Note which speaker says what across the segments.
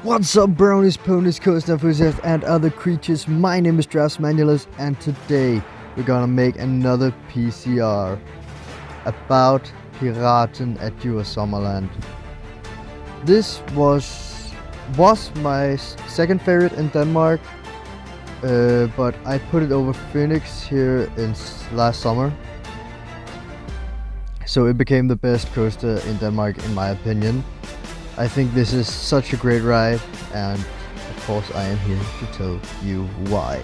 Speaker 1: What's up, brownies, ponies, coast enthusiasts, and other creatures? My name is Djurs, and today we're gonna make another P.C.R. about Piraten at Djurs Sommerland. This was my second favorite in Denmark, but I put it over Phoenix here in last summer. So it became the best coaster in Denmark in my opinion. I think this is such a great ride, and of course I am here to tell you why.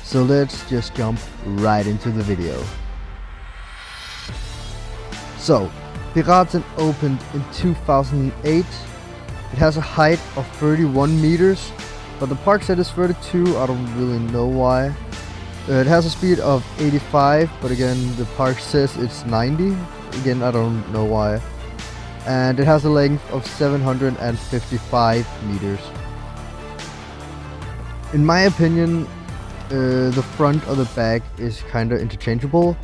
Speaker 1: So let's just jump right into the video. So, Piraten opened in 2008. It has a height of 31 meters, but the park said it's 32, I don't really know why. It has a speed of 85, but again the park says it's 90. Again, I don't know why. And it has a length of 755 meters. In my opinion, the front or the back is kinda interchangeable.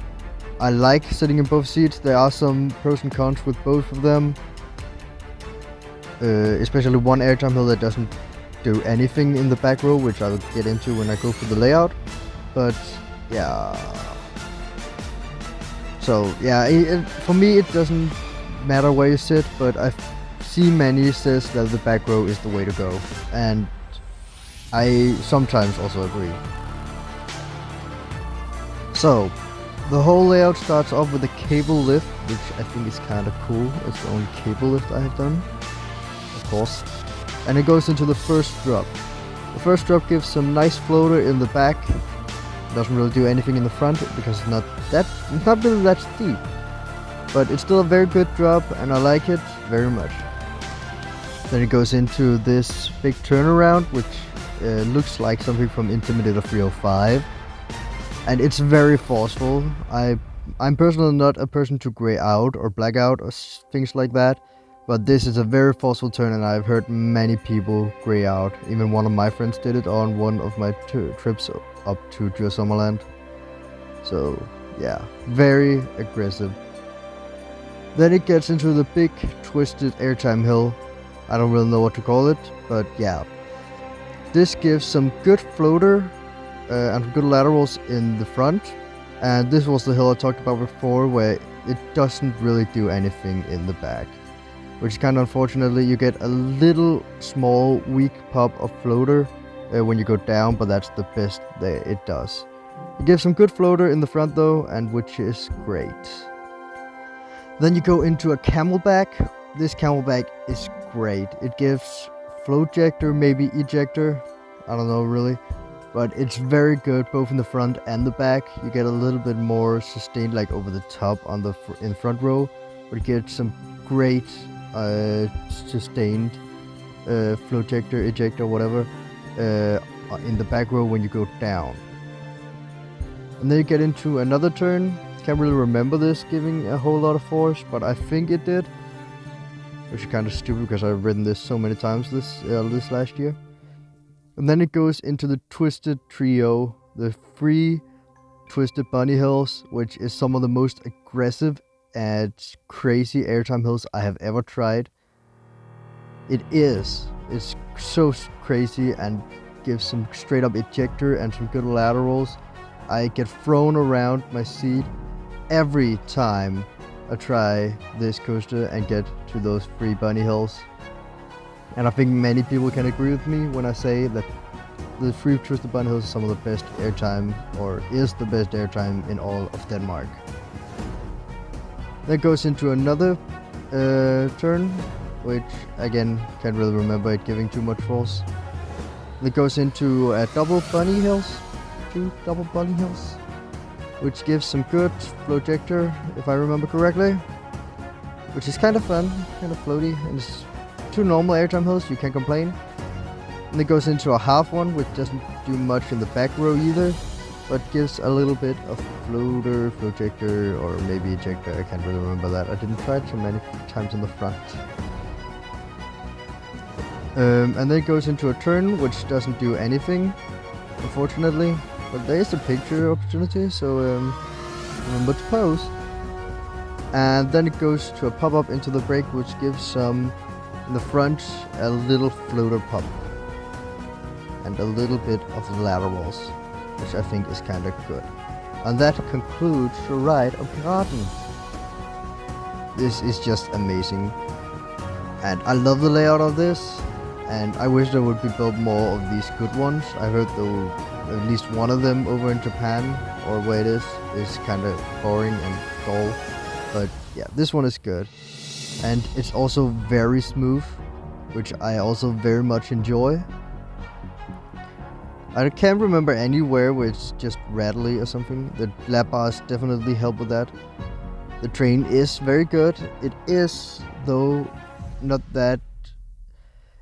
Speaker 1: I like sitting in both seats. There are some pros and cons with both of them. Especially one airtime hill that doesn't do anything in the back row, which I will get into when I go through the layout. But yeah. So yeah, for me it doesn't matter where you sit, but I see many says that the back row is the way to go, and I sometimes also agree. So the whole layout starts off with a cable lift, which I think is kind of cool. It's the only cable lift I have done, of course. And it goes into the first drop. The first drop gives some nice floater in the back. Doesn't really do anything in the front because it's not really that steep. But it's still a very good drop, and I like it very much. Then it goes into this big turnaround, which looks like something from Intimidator 305. And it's very forceful. I'm personally not a person to gray out or black out or things like that. But this is a very forceful turn, and I've heard many people gray out. Even one of my friends did it on one of my trips up to Djurs Sommerland. So yeah, very aggressive. Then it gets into the big twisted airtime hill. I don't really know what to call it, but yeah. This gives some good floater and good laterals in the front. And this was the hill I talked about before, where it doesn't really do anything in the back. Which is kind of unfortunately, you get a little small weak pop of floater when you go down, but that's the best that it does. It gives some good floater in the front though, and which is great. Then you go into a camelback. This camelback is great. It gives floatjector, maybe ejector, I don't know really, but it's very good both in the front and the back. You get a little bit more sustained like over the top on the in front row, but you get some great sustained floatjector, ejector, whatever in the back row when you go down. And then you get into another turn. Can't really remember this giving a whole lot of force, but I think it did, which is kind of stupid because I've ridden this so many times this last year. And then it goes into the twisted trio, the 3 twisted bunny hills, which is some of the most aggressive and crazy airtime hills I have ever tried. It's so crazy and gives some straight up ejector and some good laterals. I get thrown around my seat every time I try this coaster and get to those 3 bunny hills. And I think many people can agree with me when I say that the 3 twisted bunny hills is some of the best airtime, or is the best airtime in all of Denmark. That goes into another turn, which again can't really remember it giving too much force. It goes into a 2 double bunny hills, which gives some good floatjector, if I remember correctly, which is kind of fun, kind of floaty, and it's 2 normal airtime hills, you can't complain. And it goes into a half one, which doesn't do much in the back row either, but gives a little bit of floater, floatjector, or maybe ejector, I can't really remember that. I didn't try it so many times in the front. And then it goes into a turn, which doesn't do anything, unfortunately. But there is a picture opportunity, so remember to pose. And then it goes to a pop-up into the brake, which gives some In the front, a little floater pump. And a little bit of laterals, which I think is kind of good. And that concludes the ride of Piraten. This is just amazing. And I love the layout of this. And I wish there would be built more of these good ones. I heard though at least one of them over in Japan, or where it is kind of boring and dull. But yeah, this one is good. And it's also very smooth, which I also very much enjoy. I can't remember anywhere where it's just rattly or something. The lap bars definitely help with that. The train is very good. It is, though, not that...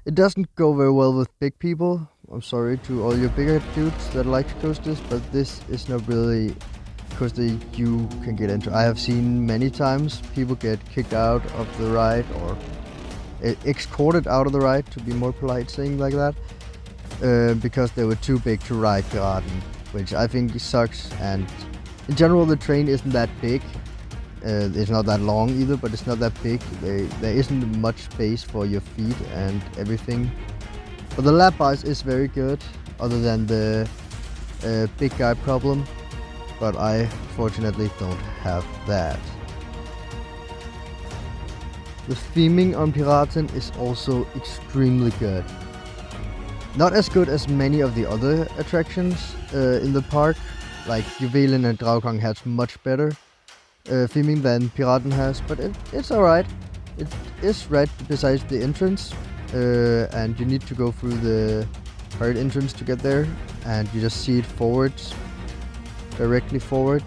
Speaker 1: It doesn't go very well with big people. I'm sorry to all your bigger dudes that like coasters, but this is not really a coaster you can get into. I have seen many times people get kicked out of the ride, or escorted out of the ride, to be more polite saying like that. Because they were too big to ride Piraten, which I think sucks. And in general, the train isn't that big. It's not that long either, but it's not that big. There isn't much space for your feet and everything. But the lap bars is very good, other than the big guy problem. But I fortunately don't have that. The theming on Piraten is also extremely good. Not as good as many of the other attractions in the park, like Juwelen and Draukong has much better theming than Piraten has, but it's alright. It is red besides the entrance, and you need to go through the pirate entrance to get there, and you just see it forwards, directly forward.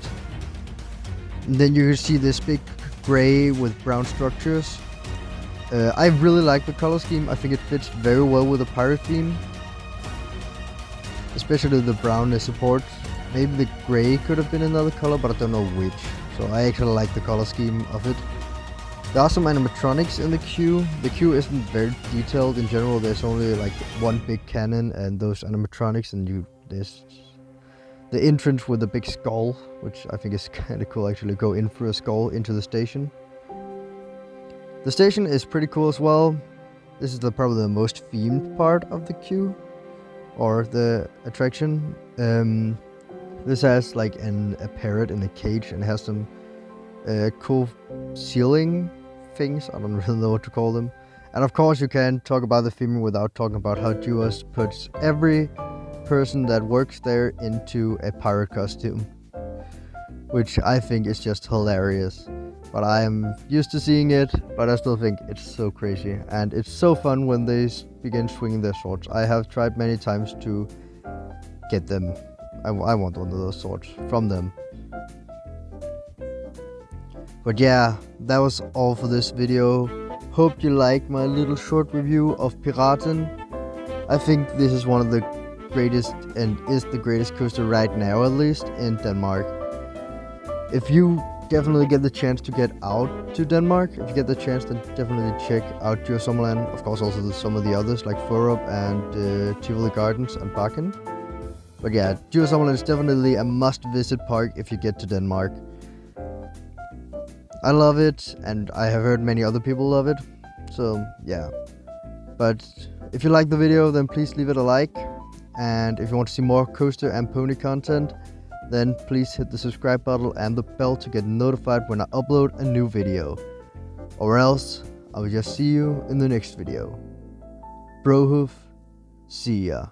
Speaker 1: And then you see this big gray with brown structures. I really like the color scheme. I think it fits very well with the pirate theme. Especially the brown support. Maybe the grey could have been another color, but I don't know which. So I actually like the color scheme of it. There are some animatronics in the queue. The queue isn't very detailed in general. There's only like one big cannon and those animatronics, and there's the entrance with the big skull, which I think is kind of cool actually. Go in through a skull into the station. The station is pretty cool as well. This is probably the most themed part of the queue, or the attraction. This has like a parrot in a cage, and has some cool ceiling things. I don't really know what to call them. And of course you can't talk about the theming without talking about how Djurs puts every person that works there into a pirate costume, which I think is just hilarious. But I am used to seeing it, but I still think it's so crazy. And it's so fun when they begin swinging their swords. I have tried many times to get them. I want one of those swords from them. But yeah, that was all for this video. Hope you like my little short review of Piraten. I think this is one of the greatest, and is the greatest coaster right now, at least in Denmark. If you definitely get the chance to get out to Denmark, if you get the chance, then definitely check out Djurs Sommerland. Of course also some of the others like Forup and Tivoli Gardens and Bakken. But yeah, Djurs Sommerland is definitely a must-visit park if you get to Denmark. I love it, and I have heard many other people love it, so yeah. But if you like the video, then please leave it a like. And if you want to see more coaster and pony content, then please hit the subscribe button and the bell to get notified when I upload a new video. Or else, I will just see you in the next video. Brohoof, see ya.